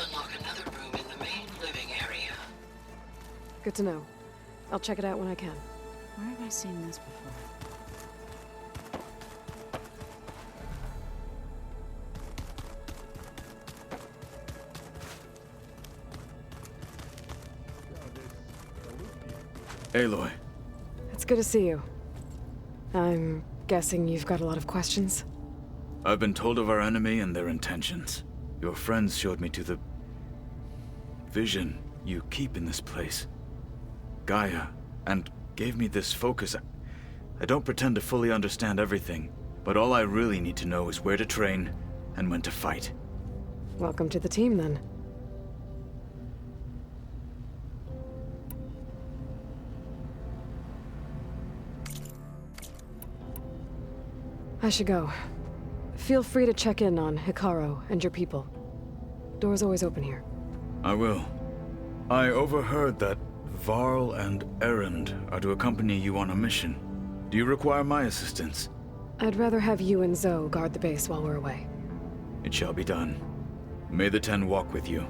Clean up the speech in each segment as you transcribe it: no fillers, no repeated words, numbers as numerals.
unlock another room in the main living area. Good to know. I'll check it out when I can. Where have I seen this before? Aloy. It's good to see you. I'm guessing you've got a lot of questions? I've been told of our enemy and their intentions. Your friends showed me to the vision you keep in this place, Gaia, and gave me this focus. I don't pretend to fully understand everything, but all I really need to know is where to train and when to fight. Welcome to the team, then. I should go. Feel free to check in on Hikaru and your people. Door's always open here. I will. I overheard that Varl and Erend are to accompany you on a mission. Do you require my assistance? I'd rather have you and Zoe guard the base while we're away. It shall be done. May the Ten walk with you.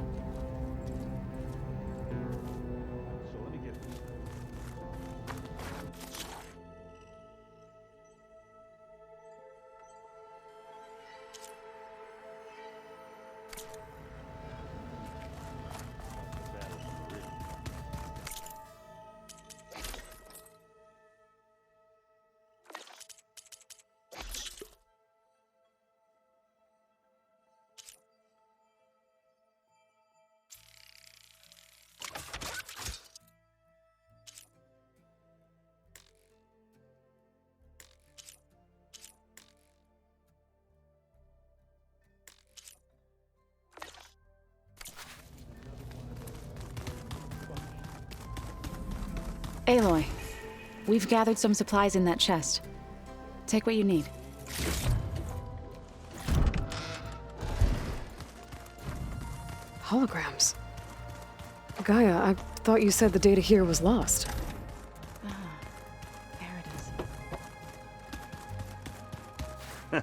Aloy, we've gathered some supplies in that chest. Take what you need. Holograms. Gaia, I thought you said the data here was lost. There it is.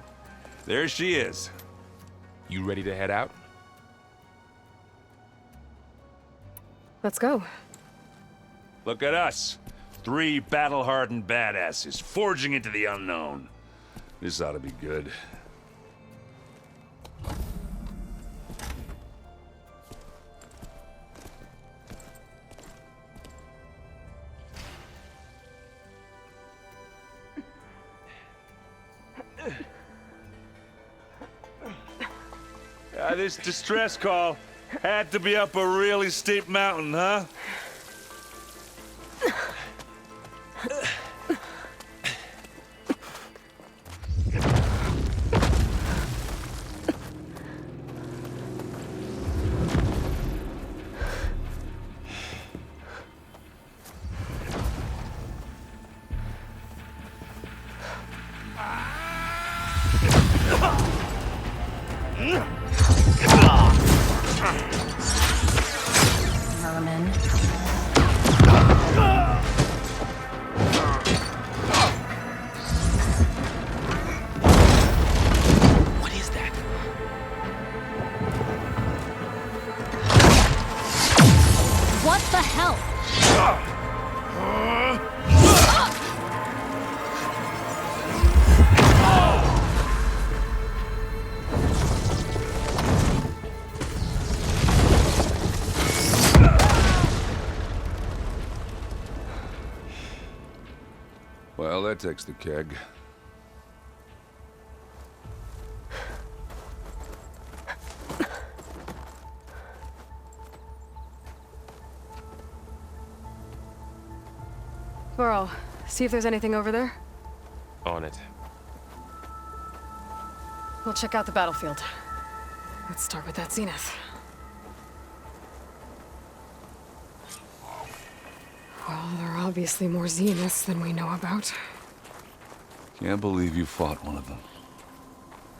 There she is. You ready to head out? Let's go. Look at us. 3 battle-hardened badasses forging into the unknown. This ought to be good. This distress call had to be up a really steep mountain, huh? Merman. What is that? What the hell? Well, that takes the keg. Varl, see if there's anything over there. On it. We'll check out the battlefield. Let's start with that Zenith. Well, there are obviously more Zeniths than we know about. Can't believe you fought one of them.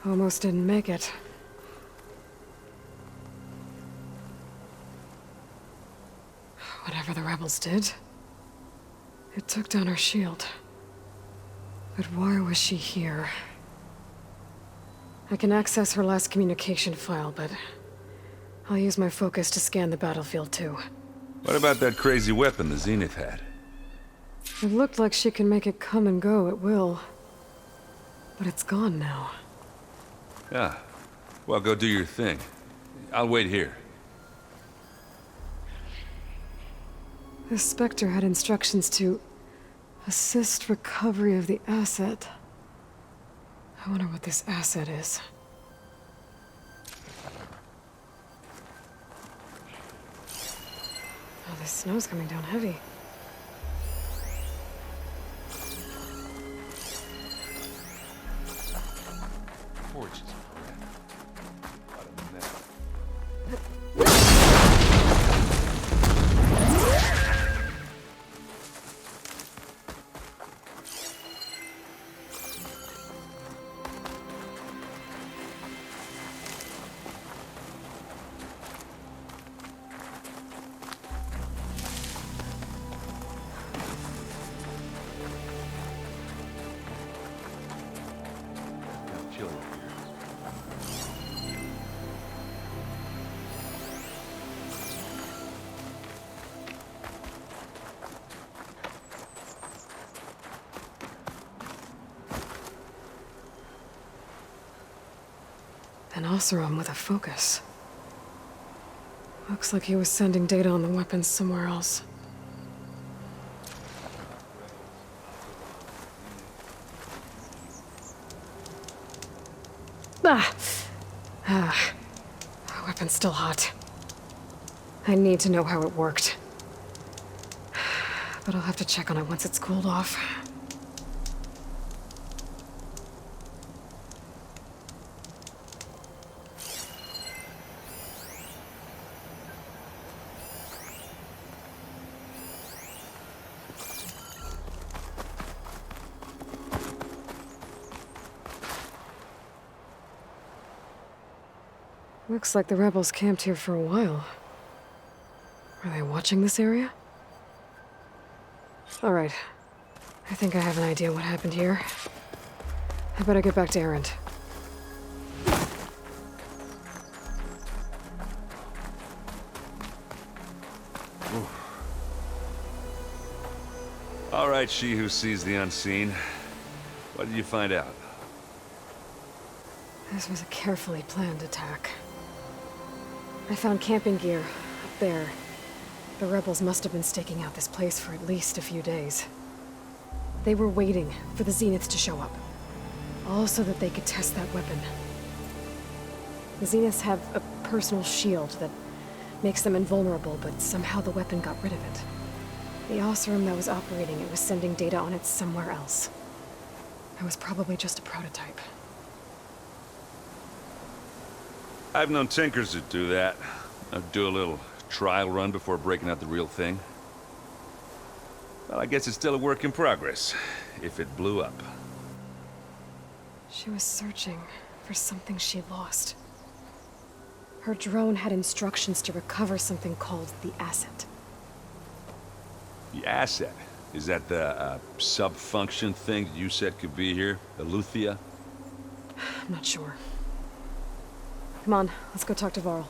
Almost didn't make it. Whatever the rebels did, it took down her shield. But why was she here? I can access her last communication file, but I'll use my focus to scan the battlefield too. What about that crazy weapon the Zenith had? It looked like she can make it come and go at will. But it's gone now. Yeah. Well, go do your thing. I'll wait here. The Spectre had instructions to assist recovery of the asset. I wonder what this asset is. Oh, the snow's coming down heavy. Forges. An Oseram with a focus. Looks like he was sending data on the weapons somewhere else. The weapon's still hot. I need to know how it worked. But I'll have to check on it once it's cooled off. Looks like the rebels camped here for a while. Are they watching this area? All right. I think I have an idea what happened here. I better get back to Erend. All right, she who sees the unseen. What did you find out? This was a carefully planned attack. I found camping gear up there. The rebels must have been staking out this place for at least a few days. They were waiting for the Zeniths to show up. All so that they could test that weapon. The Zeniths have a personal shield that makes them invulnerable, but somehow the weapon got rid of it. The Oseram that was operating it was sending data on it somewhere else. It was probably just a prototype. I've known tinkers that do that. I'd do a little trial run before breaking out the real thing. Well, I guess it's still a work in progress, if it blew up. She was searching for something she lost. Her drone had instructions to recover something called the asset. The asset? Is that the sub-function thing that you said could be here? Eleuthia? I'm not sure. Come on, let's go talk to Varl.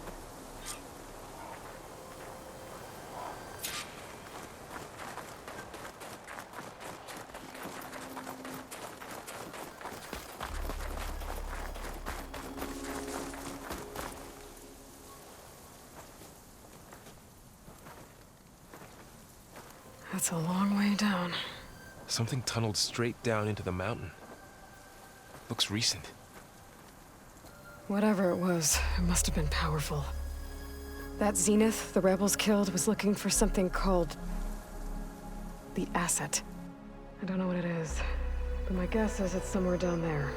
That's a long way down. Something tunneled straight down into the mountain. Looks recent. Whatever it was, it must have been powerful. That Zenith the rebels killed was looking for something called the asset. I don't know what it is, but my guess is it's somewhere down there.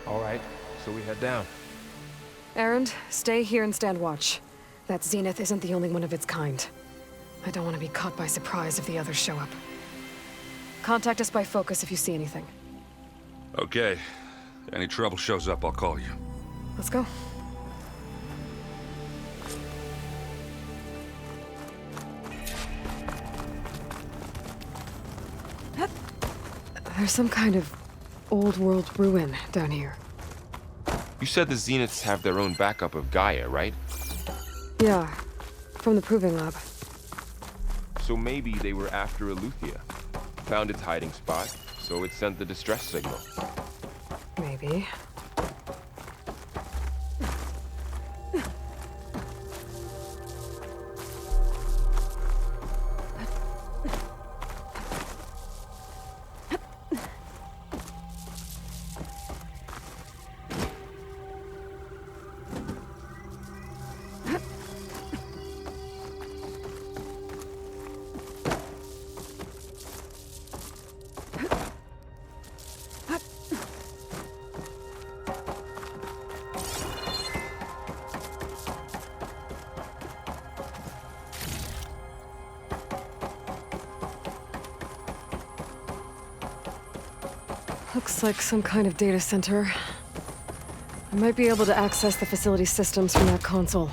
All right, so we head down. Erend, stay here and stand watch. That Zenith isn't the only one of its kind. I don't want to be caught by surprise if the others show up. Contact us by focus if you see anything. Okay. Any trouble shows up, I'll call you. Let's go. There's some kind of old world ruin down here. You said the Zeniths have their own backup of Gaia, right? Yeah, from the proving lab. So maybe they were after Eleuthia. Found its hiding spot, so it sent the distress signal. Maybe. Looks like some kind of data center. I might be able to access the facility systems from that console.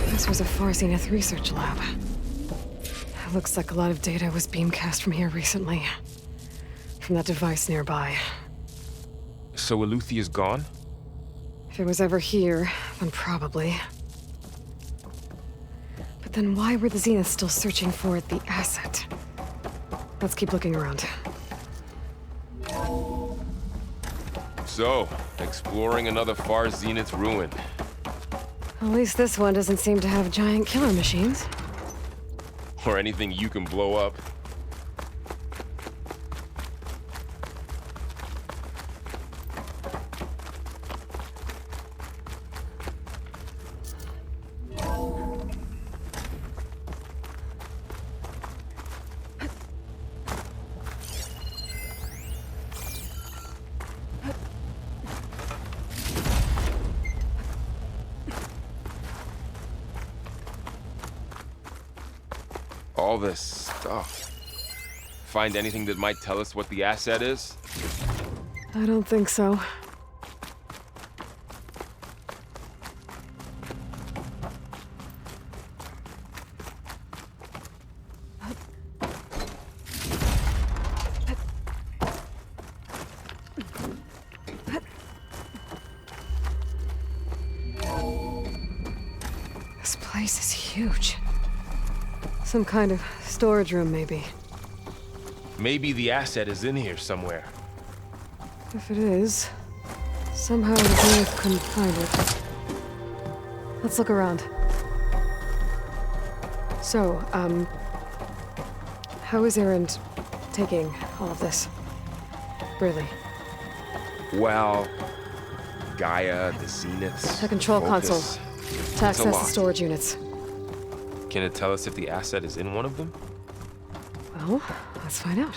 This was a Far Zenith research lab. Looks like a lot of data was beamcast from here recently. From that device nearby. So Eleuthia's gone? If it was ever here, then probably. But then why were the Zeniths still searching for the asset? Let's keep looking around. So, exploring another Far Zenith ruin. At least this one doesn't seem to have giant killer machines. Or anything you can blow up. All this stuff. Find anything that might tell us what the asset is? I don't think so. This place is huge. Some kind of storage room, maybe. Maybe the asset is in here somewhere. If it is, somehow the Zenith couldn't find it. Let's look around. So, how is Erend taking all of this? Really? Well, Gaia, the Zeniths... The control console. Focus. To access the lot. storage units. Can it tell us if the asset is in one of them? Well, let's find out.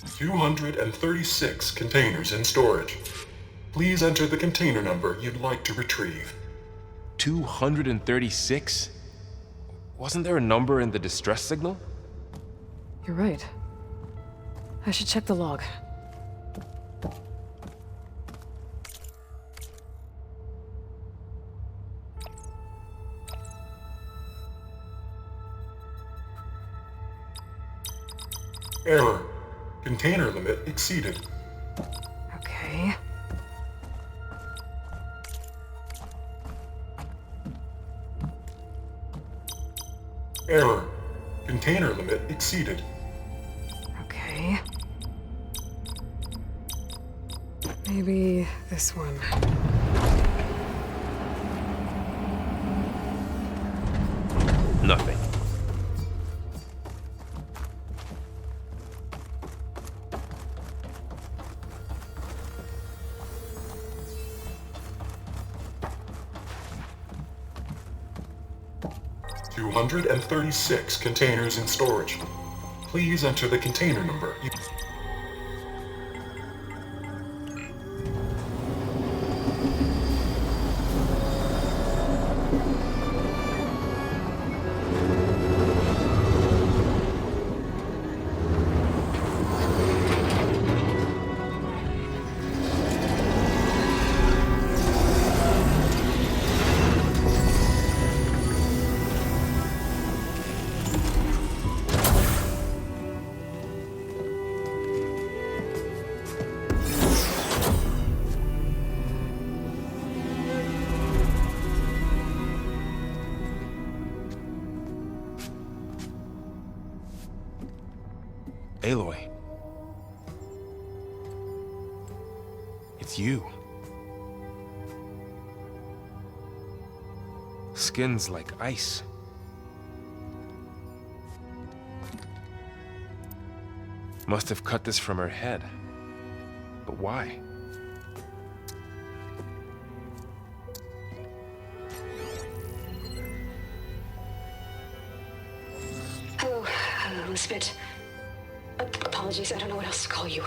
$236 containers in storage. Please enter the container number you'd like to retrieve. 236? Wasn't there a number in the distress signal? You're right. I should check the log. Error. Container limit exceeded. Okay. Error. Container limit exceeded. Okay. Maybe this one. Nothing. 236 containers in storage. Please enter the container number. Aloy. It's you. Skin's like ice. Must have cut this from her head. But why? Hello, Elizabeth. Apologies, I don't know what else to call you.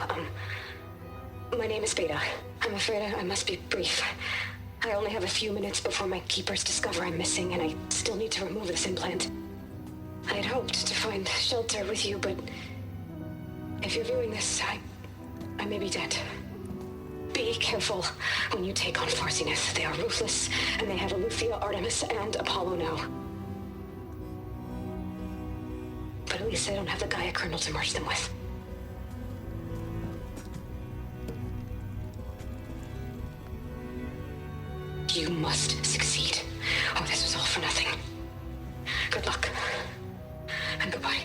My name is Beta. I'm afraid I must be brief. I only have a few minutes before my keepers discover I'm missing, and I still need to remove this implant. I had hoped to find shelter with you, but if you're viewing this, I may be dead. Be careful when you take on Farsiness. They are ruthless, and they have Eleuthia, Artemis, and Apollo now. But at least I don't have the Gaia kernel to merge them with. You must succeed, or this was all for nothing. Good luck. And goodbye.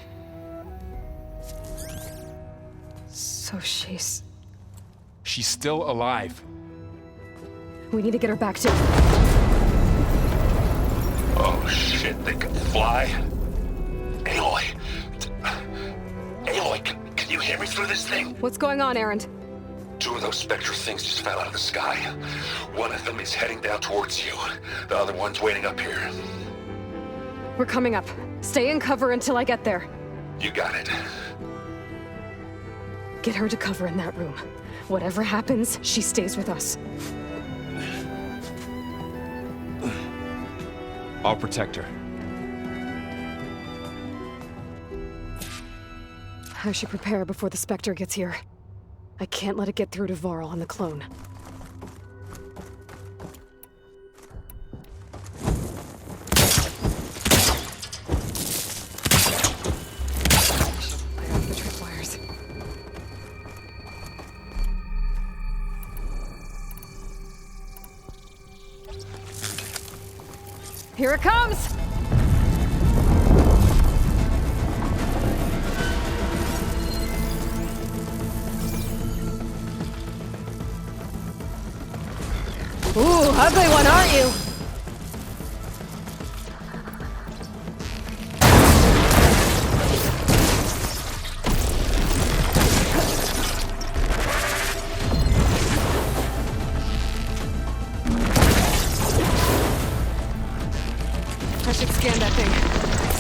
So she's... She's still alive. We need to get her back to... Oh shit, they can fly? Aloy! Aloy, can you hear me through this thing? What's going on, Erend? Two of those spectral things just fell out of the sky. One of them is heading down towards you. The other one's waiting up here. We're coming up. Stay in cover until I get there. You got it. Get her to cover in that room. Whatever happens, she stays with us. I'll protect her. I should prepare before the Spectre gets here. I can't let it get through to Varl and the clone. I have the tripwires. Here it comes! Ooh, ugly one, aren't you? I should scan that thing.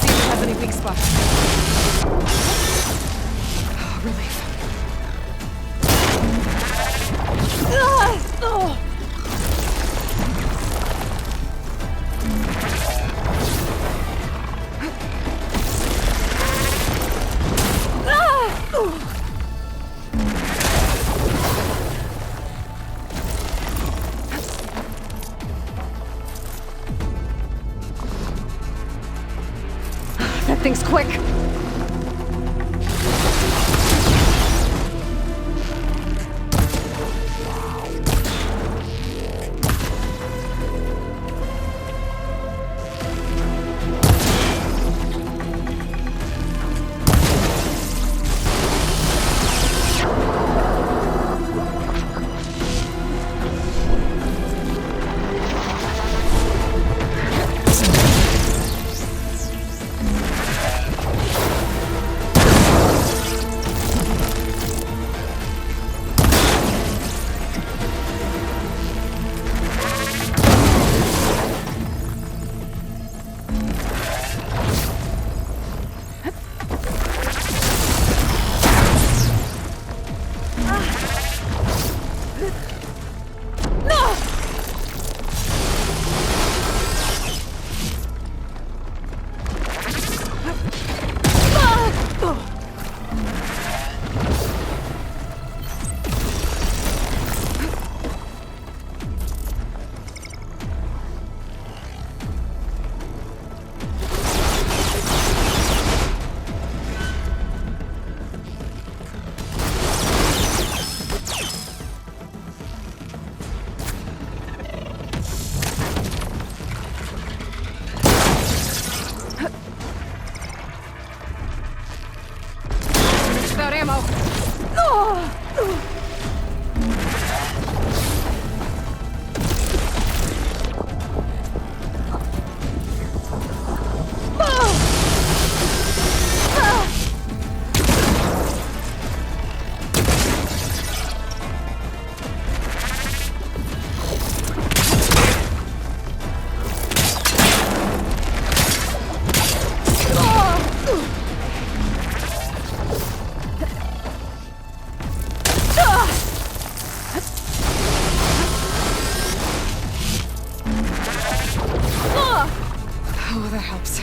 See if it has any weak spots. Oh, relief. Oh! That thing's quick. Oh, that helps.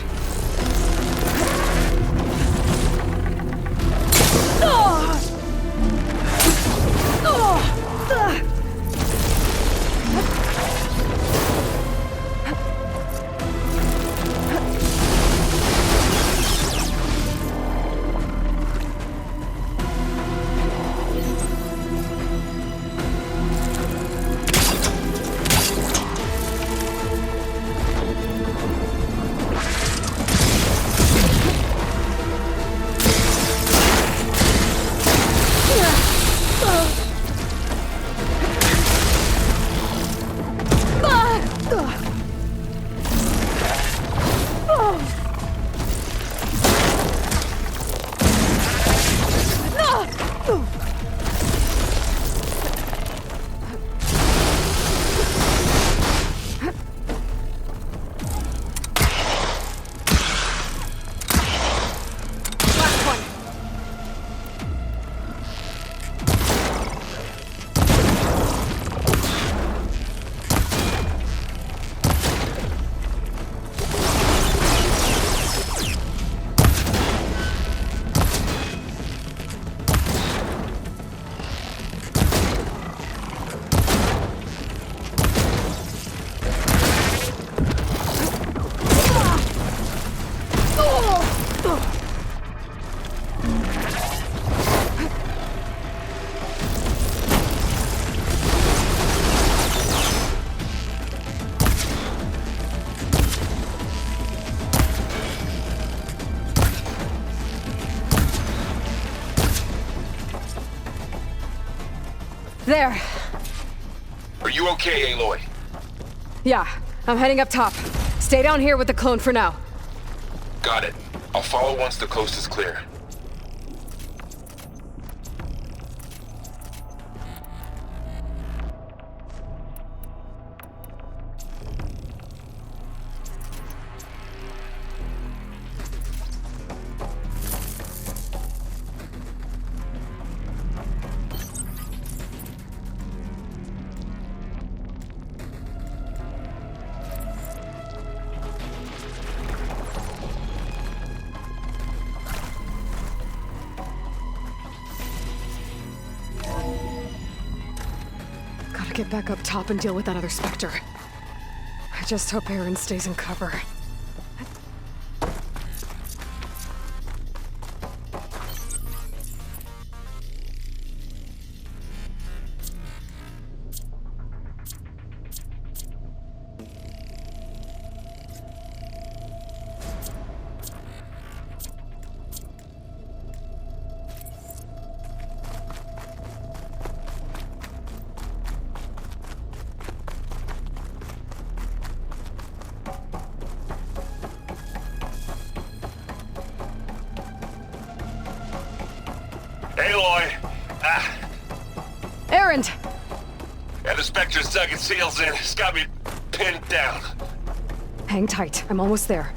There. Are you okay, Aloy? Yeah, I'm heading up top. Stay down here with the clone for now. Got it. I'll follow once the coast is clear. Gotta get back up top and deal with that other Spectre. I just hope Aaron stays in cover. Aloy! Aaron! Yeah, the Spectre's dug its heels in. It's got me pinned down. Hang tight. I'm almost there.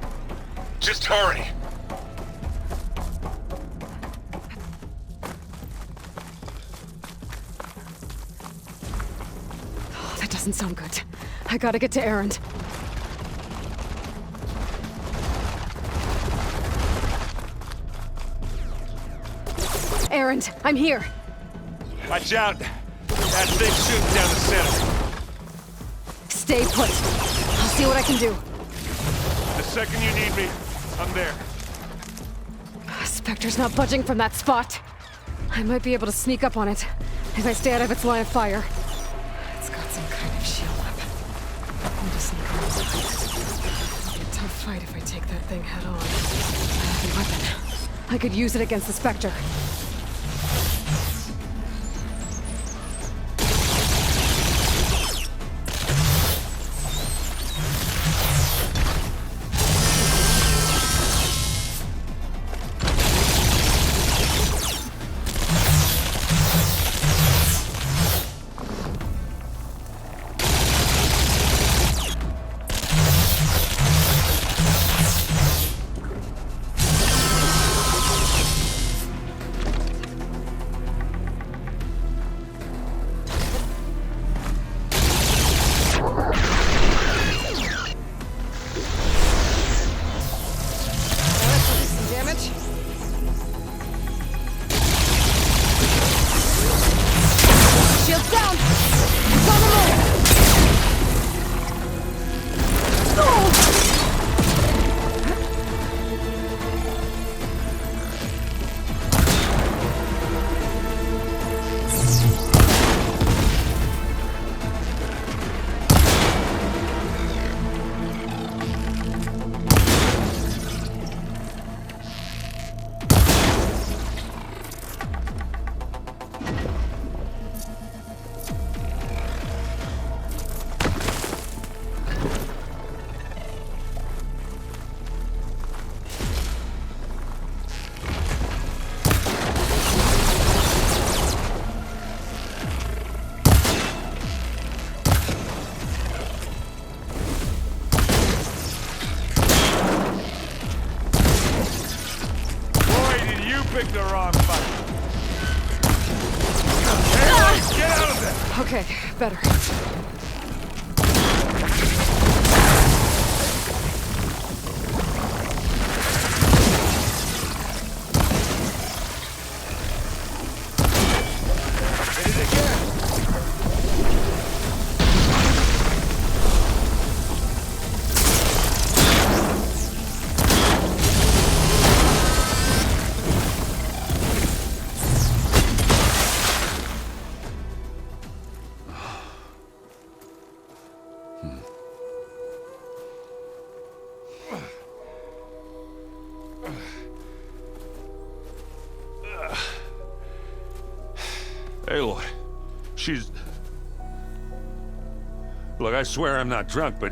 Just hurry. Oh, that doesn't sound good. I gotta get to Aaron. Aaron, I'm here. Watch out! That thing's shooting down the center. Stay put. I'll see what I can do. The second you need me, I'm there. Spectre's not budging from that spot. I might be able to sneak up on it if I stay out of its line of fire. It's got some kind of shield up. I'm just sneak on inside. It'll be a tough fight if I take that thing head on. I have a weapon. I could use it against the Spectre. Okay, better. Aloy, she's... Look, I swear I'm not drunk, but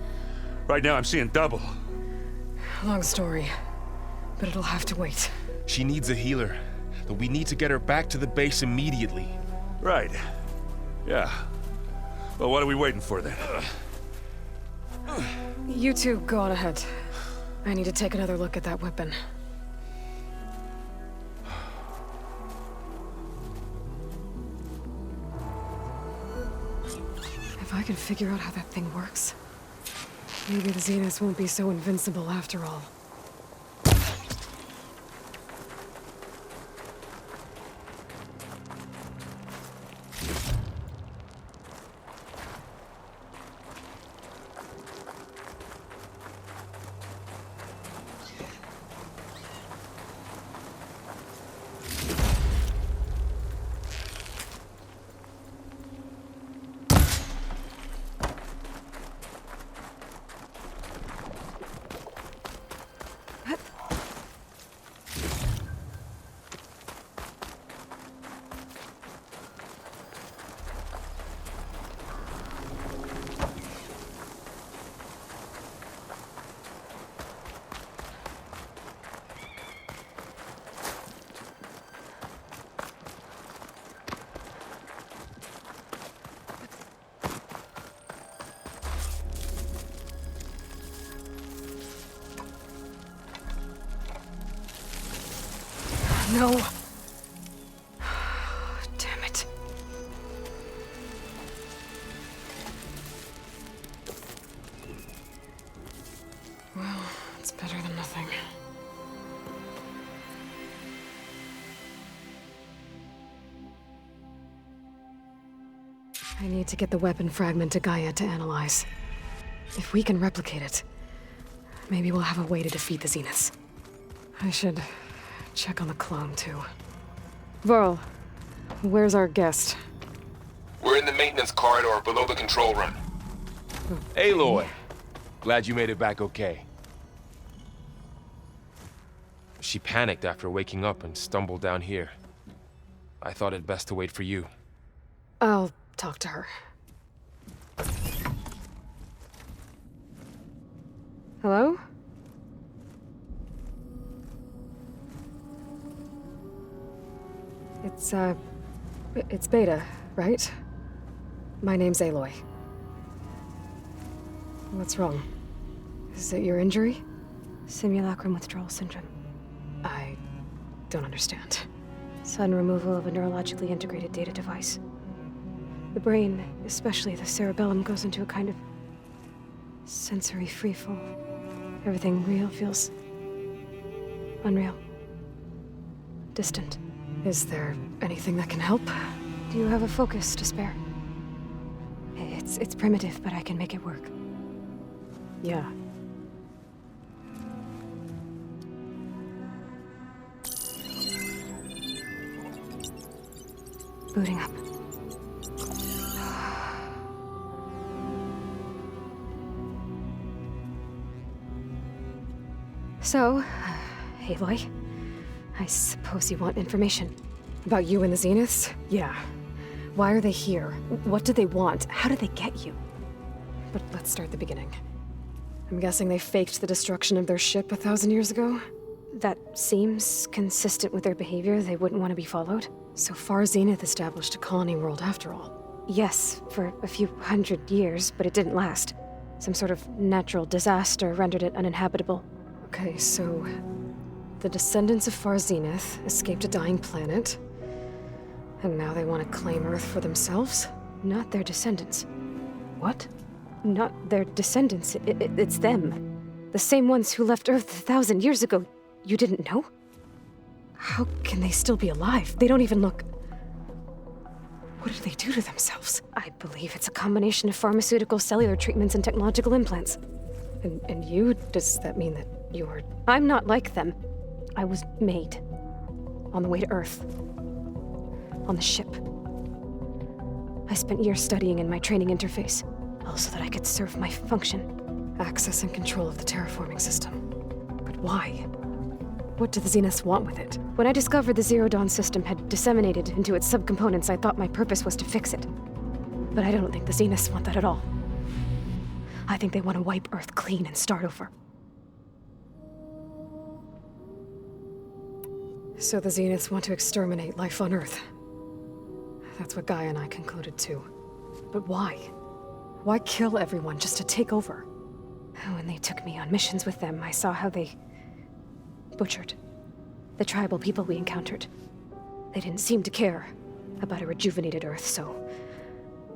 right now I'm seeing double. Long story, but it'll have to wait. She needs a healer, but we need to get her back to the base immediately. Right. Yeah. Well, what are we waiting for then? You two go on ahead. I need to take another look at that weapon. If I can figure out how that thing works, maybe the Zeniths won't be so invincible after all. No. Damn it. Well, it's better than nothing. I need to get the weapon fragment to Gaia to analyze. If we can replicate it, maybe we'll have a way to defeat the Zeniths. I should check on the clone, too. Varl, where's our guest? We're in the maintenance corridor below the control room. Aloy, glad you made it back okay. She panicked after waking up and stumbled down here. I thought it best to wait for you. I'll talk to her. Hello? It's Beta, right? My name's Aloy. What's wrong? Is it your injury? Simulacrum withdrawal syndrome. I don't understand. Sudden removal of a neurologically integrated data device. The brain, especially the cerebellum, goes into a kind of sensory freefall. Everything real feels unreal. Distant. Is there anything that can help? Do you have a focus to spare? It's primitive, but I can make it work. Yeah. Booting up. So, Aloy, I suppose you want information. About you and the Zeniths? Yeah. Why are they here? What do they want? How did they get you? But let's start at the beginning. I'm guessing they faked the destruction of their ship 1,000 years ago? That seems consistent with their behavior. They wouldn't want to be followed. So Far Zenith established a colony world after all. Yes, for a few hundred years, but it didn't last. Some sort of natural disaster rendered it uninhabitable. Okay, so the descendants of Far Zenith escaped a dying planet, and now they want to claim Earth for themselves? Not their descendants. What? Not their descendants. It's them. The same ones who left Earth 1,000 years ago. You didn't know? How can they still be alive? They don't even look... What did they do to themselves? I believe it's a combination of pharmaceutical, cellular treatments, and technological implants. And you? Does that mean that you're... I'm not like them. I was made. On the way to Earth. On the ship. I spent years studying in my training interface, all so that I could serve my function. Access and control of the terraforming system. But why? What do the Zeniths want with it? When I discovered the Zero Dawn system had disseminated into its subcomponents, I thought my purpose was to fix it. But I don't think the Zeniths want that at all. I think they want to wipe Earth clean and start over. So the Zeniths want to exterminate life on Earth. That's what Gaia and I concluded too. But why? Why kill everyone just to take over? When they took me on missions with them, I saw how they butchered the tribal people we encountered. They didn't seem to care about a rejuvenated Earth, so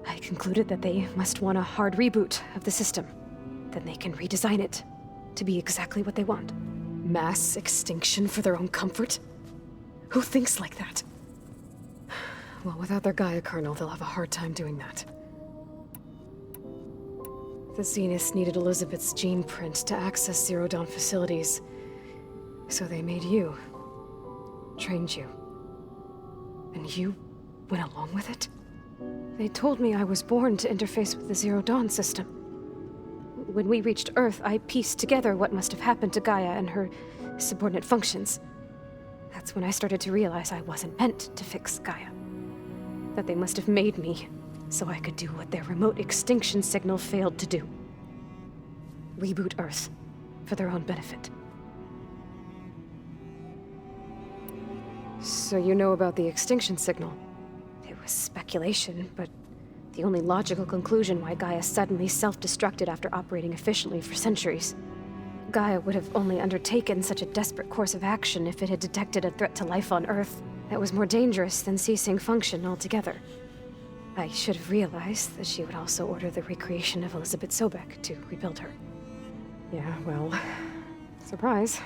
I concluded that they must want a hard reboot of the system. Then they can redesign it to be exactly what they want. Mass extinction for their own comfort? Who thinks like that? Well, without their Gaia kernel, they'll have a hard time doing that. The Zeniths needed Elizabeth's gene print to access Zero Dawn facilities. So they made you. Trained you. And you went along with it? They told me I was born to interface with the Zero Dawn system. When we reached Earth, I pieced together what must have happened to Gaia and her subordinate functions. That's when I started to realize I wasn't meant to fix Gaia. That they must have made me so I could do what their remote extinction signal failed to do. Reboot Earth for their own benefit. So you know about the extinction signal? It was speculation, but the only logical conclusion why Gaia suddenly self-destructed after operating efficiently for centuries. Gaia would have only undertaken such a desperate course of action if it had detected a threat to life on Earth that was more dangerous than ceasing function altogether. I should have realized that she would also order the recreation of Elizabeth Sobek to rebuild her. Yeah, well, surprise.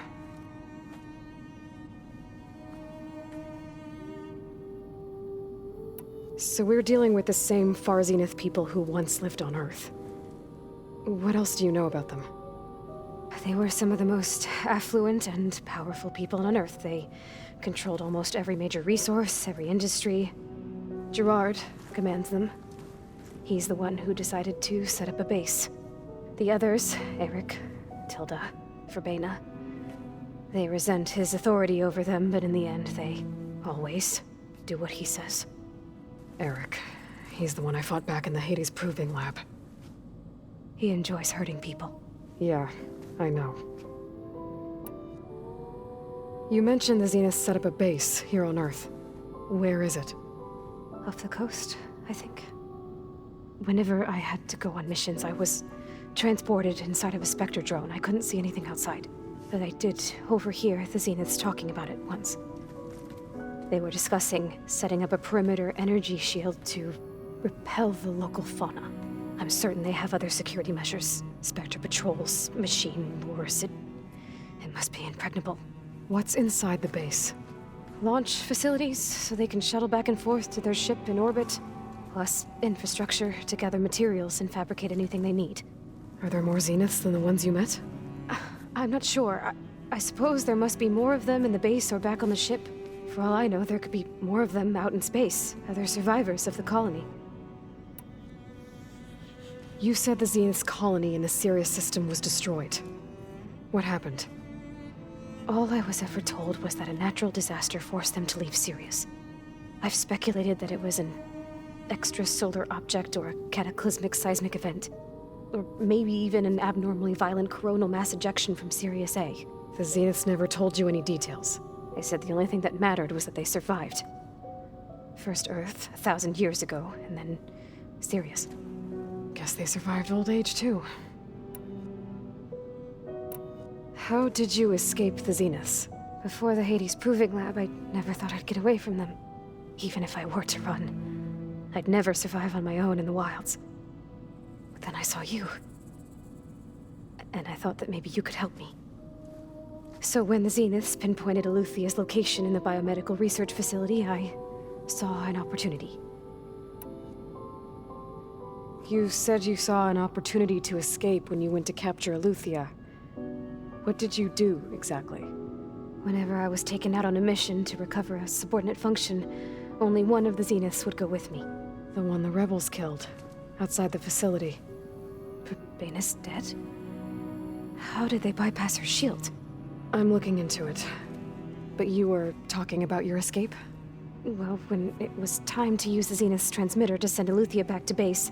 So we're dealing with the same Far Zenith people who once lived on Earth. What else do you know about them? They were some of the most affluent and powerful people on Earth. They controlled almost every major resource, every industry. Gerard commands them. He's the one who decided to set up a base. The others, Eric, Tilda, Verbena, they resent his authority over them, but in the end, they always do what he says. Eric. He's the one I fought back in the Hades Proving Lab. He enjoys hurting people. Yeah, I know. You mentioned the Zeniths set up a base here on Earth. Where is it? Off the coast, I think. Whenever I had to go on missions, I was transported inside of a Spectre drone. I couldn't see anything outside. But I did overhear the Zeniths talking about it once. They were discussing setting up a perimeter energy shield to repel the local fauna. I'm certain they have other security measures. Spectre patrols, machine wars. It must be impregnable. What's inside the base? Launch facilities, so they can shuttle back and forth to their ship in orbit. Plus infrastructure to gather materials and fabricate anything they need. Are there more Zeniths than the ones you met? I'm not sure. I suppose there must be more of them in the base or back on the ship. For all I know, there could be more of them out in space, other survivors of the colony. You said the Zenith's colony in the Sirius system was destroyed. What happened? All I was ever told was that a natural disaster forced them to leave Sirius. I've speculated that it was an extrasolar object or a cataclysmic seismic event. Or maybe even an abnormally violent coronal mass ejection from Sirius A. The Zeniths never told you any details. They said the only thing that mattered was that they survived. First Earth, 1,000 years ago, and then Sirius. Guess they survived old age, too. How did you escape the Zeniths? Before the Hades Proving Lab, I never thought I'd get away from them. Even if I were to run, I'd never survive on my own in the wilds. But then I saw you. And I thought that maybe you could help me. So when the Zeniths pinpointed Eluthia's location in the biomedical research facility, I saw an opportunity. You said you saw an opportunity to escape when you went to capture Eluthia. What did you do, exactly? Whenever I was taken out on a mission to recover a subordinate function, only one of the Zeniths would go with me. The one the rebels killed, outside the facility. Baina's dead? How did they bypass her shield? I'm looking into it. But you were talking about your escape? Well, when it was time to use the Zenith's transmitter to send Eluthia back to base,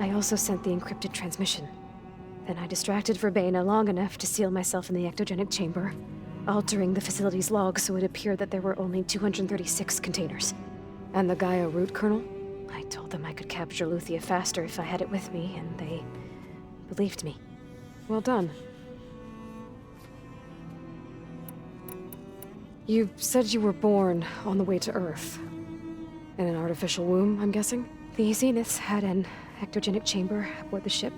I also sent the encrypted transmission. Then I distracted Verbena long enough to seal myself in the ectogenic chamber, altering the facility's logs so it appeared that there were only 236 containers. And the Gaia root kernel? I told them I could capture Eluthia faster if I had it with me, and they believed me. Well done. You said you were born on the way to Earth. In an artificial womb, I'm guessing? The Zeniths had an ectogenic chamber aboard the ship.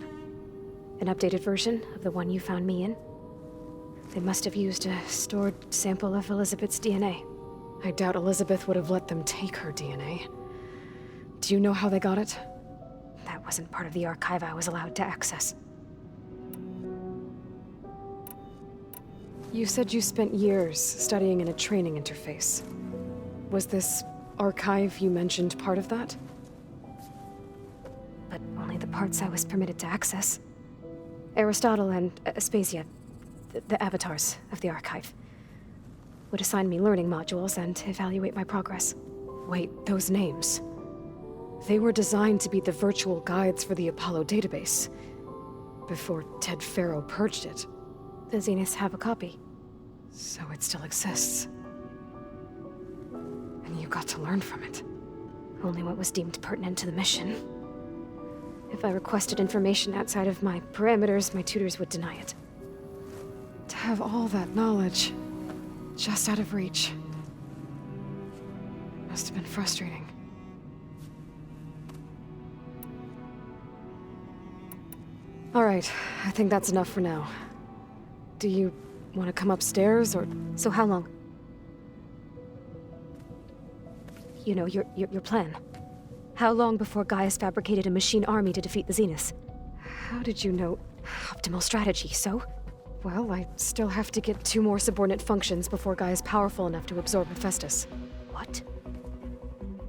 An updated version of the one you found me in. They must have used a stored sample of Elizabeth's DNA. I doubt Elizabeth would have let them take her DNA. Do you know how they got it? That wasn't part of the archive I was allowed to access. You said you spent years studying in a training interface. Was this archive you mentioned part of that? But only the parts I was permitted to access. Aristotle and Aspasia, the avatars of the archive, would assign me learning modules and evaluate my progress. Wait, those names. They were designed to be the virtual guides for the Apollo database, before Ted Faro purged it. The Zeniths have a copy. So it still exists. And you got to learn from it. Only what was deemed pertinent to the mission. If I requested information outside of my parameters, my tutors would deny it. To have all that knowledge, just out of reach, must have been frustrating. All right, I think that's enough for now. Do you want to come upstairs, or... So how long? You know, your plan. How long before Gaia's fabricated a machine army to defeat the Zeniths? How did you know? Optimal strategy, so? Well, I still have to get 2 more subordinate functions before Gaia's powerful enough to absorb Hephaestus. What?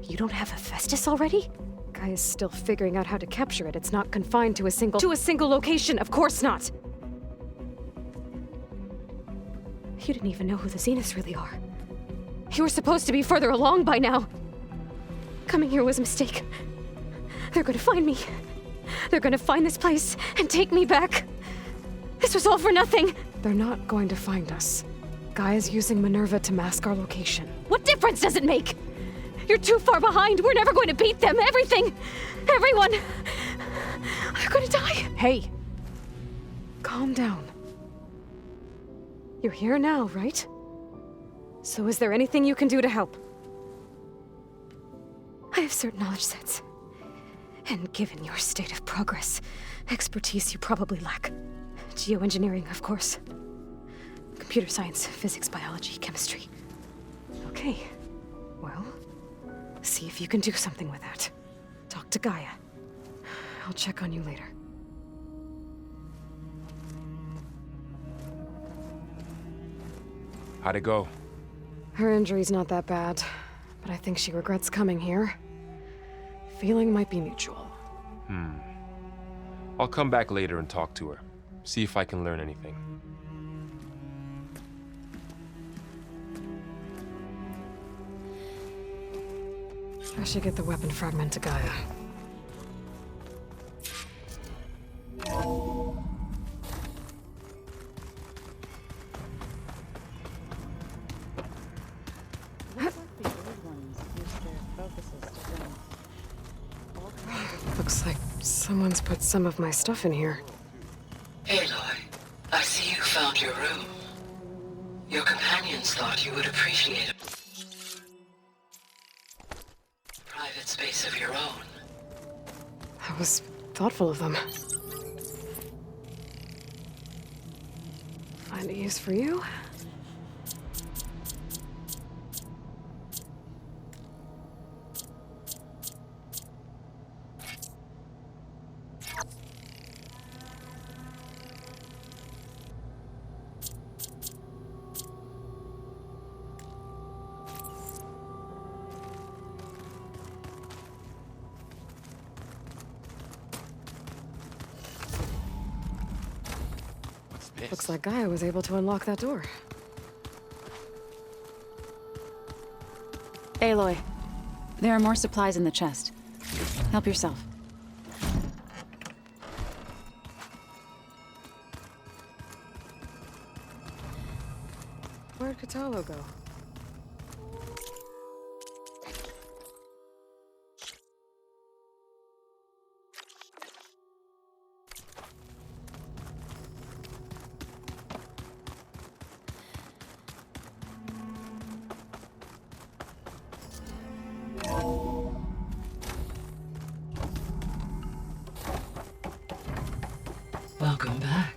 You don't have Hephaestus already? Gaia's still figuring out how to capture it. It's not confined to a single... To a single location, of course not! You didn't even know who the Zeniths really are. You were supposed to be further along by now! Coming here was a mistake. They're gonna find me. They're gonna find this place and take me back. This was all for nothing! They're not going to find us. Gaia's using Minerva to mask our location. What difference does it make? You're too far behind. We're never going to beat them. Everything. Everyone. They're gonna die. Hey. Calm down. You're here now, right? So is there anything you can do to help? I have certain knowledge sets. And given your state of progress, expertise you probably lack. Geoengineering, of course. Computer science, physics, biology, chemistry. Okay. Well, see if you can do something with that. Talk to Gaia. I'll check on you later. How'd it go? Her injury's not that bad, but I think she regrets coming here. Feeling might be mutual. I'll come back later and talk to her. See if I can learn anything. I should get the weapon fragment to Gaia. Looks like someone's put some of my stuff in here. Aloy, I see you found your room. Your companions thought you would appreciate it. Private space of your own. was thoughtful of them. Find a use for you? Looks like Gaia was able to unlock that door. Aloy, there are more supplies in the chest. Help yourself. Where'd CRADLE go? Welcome back.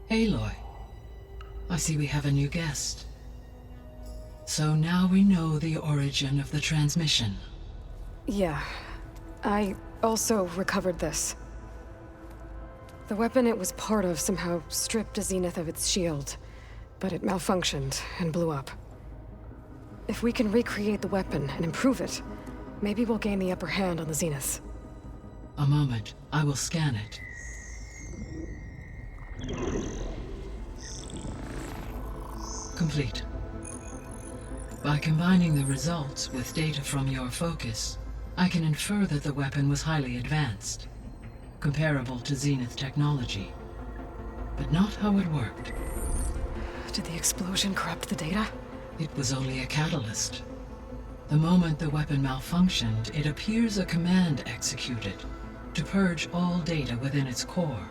Aloy, I see we have a new guest. So now we know the origin of the transmission. Yeah. I also recovered this. The weapon it was part of somehow stripped a Zenith of its shield, but it malfunctioned and blew up. If we can recreate the weapon and improve it, maybe we'll gain the upper hand on the Zeniths. A moment, I will scan it. Complete. By combining the results with data from your focus, I can infer that the weapon was highly advanced, comparable to Zenith technology, but not how it worked. Did the explosion corrupt the data? It was only a catalyst. The moment the weapon malfunctioned, it appears a command executed to purge all data within its core.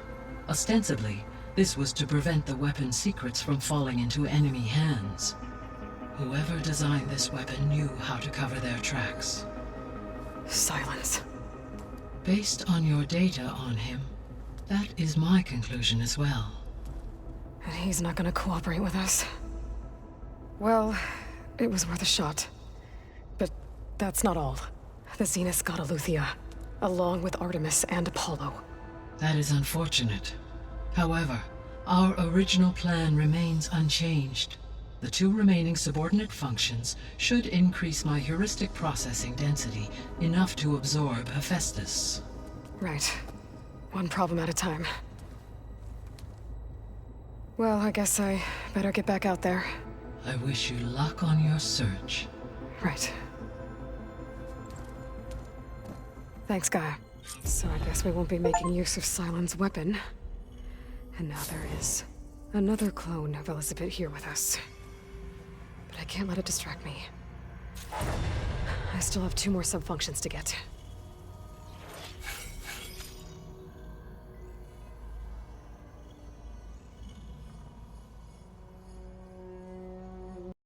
Ostensibly, this was to prevent the weapon's secrets from falling into enemy hands. Whoever designed this weapon knew how to cover their tracks. Silence. Based on your data on him, that is my conclusion as well. And he's not gonna cooperate with us. Well, it was worth a shot. But that's not all. The Zeniths got Eleuthia, along with Artemis and Apollo. That is unfortunate. However, our original plan remains unchanged. The two remaining subordinate functions should increase my heuristic processing density enough to absorb Hephaestus. Right. One problem at a time. Well, I guess I better get back out there. I wish you luck on your search. Right. Thanks, Gaia. So I guess we won't be making use of Cylon's weapon. And now there is another clone of Elizabeth here with us. But I can't let it distract me. I still have 2 more sub-functions to get.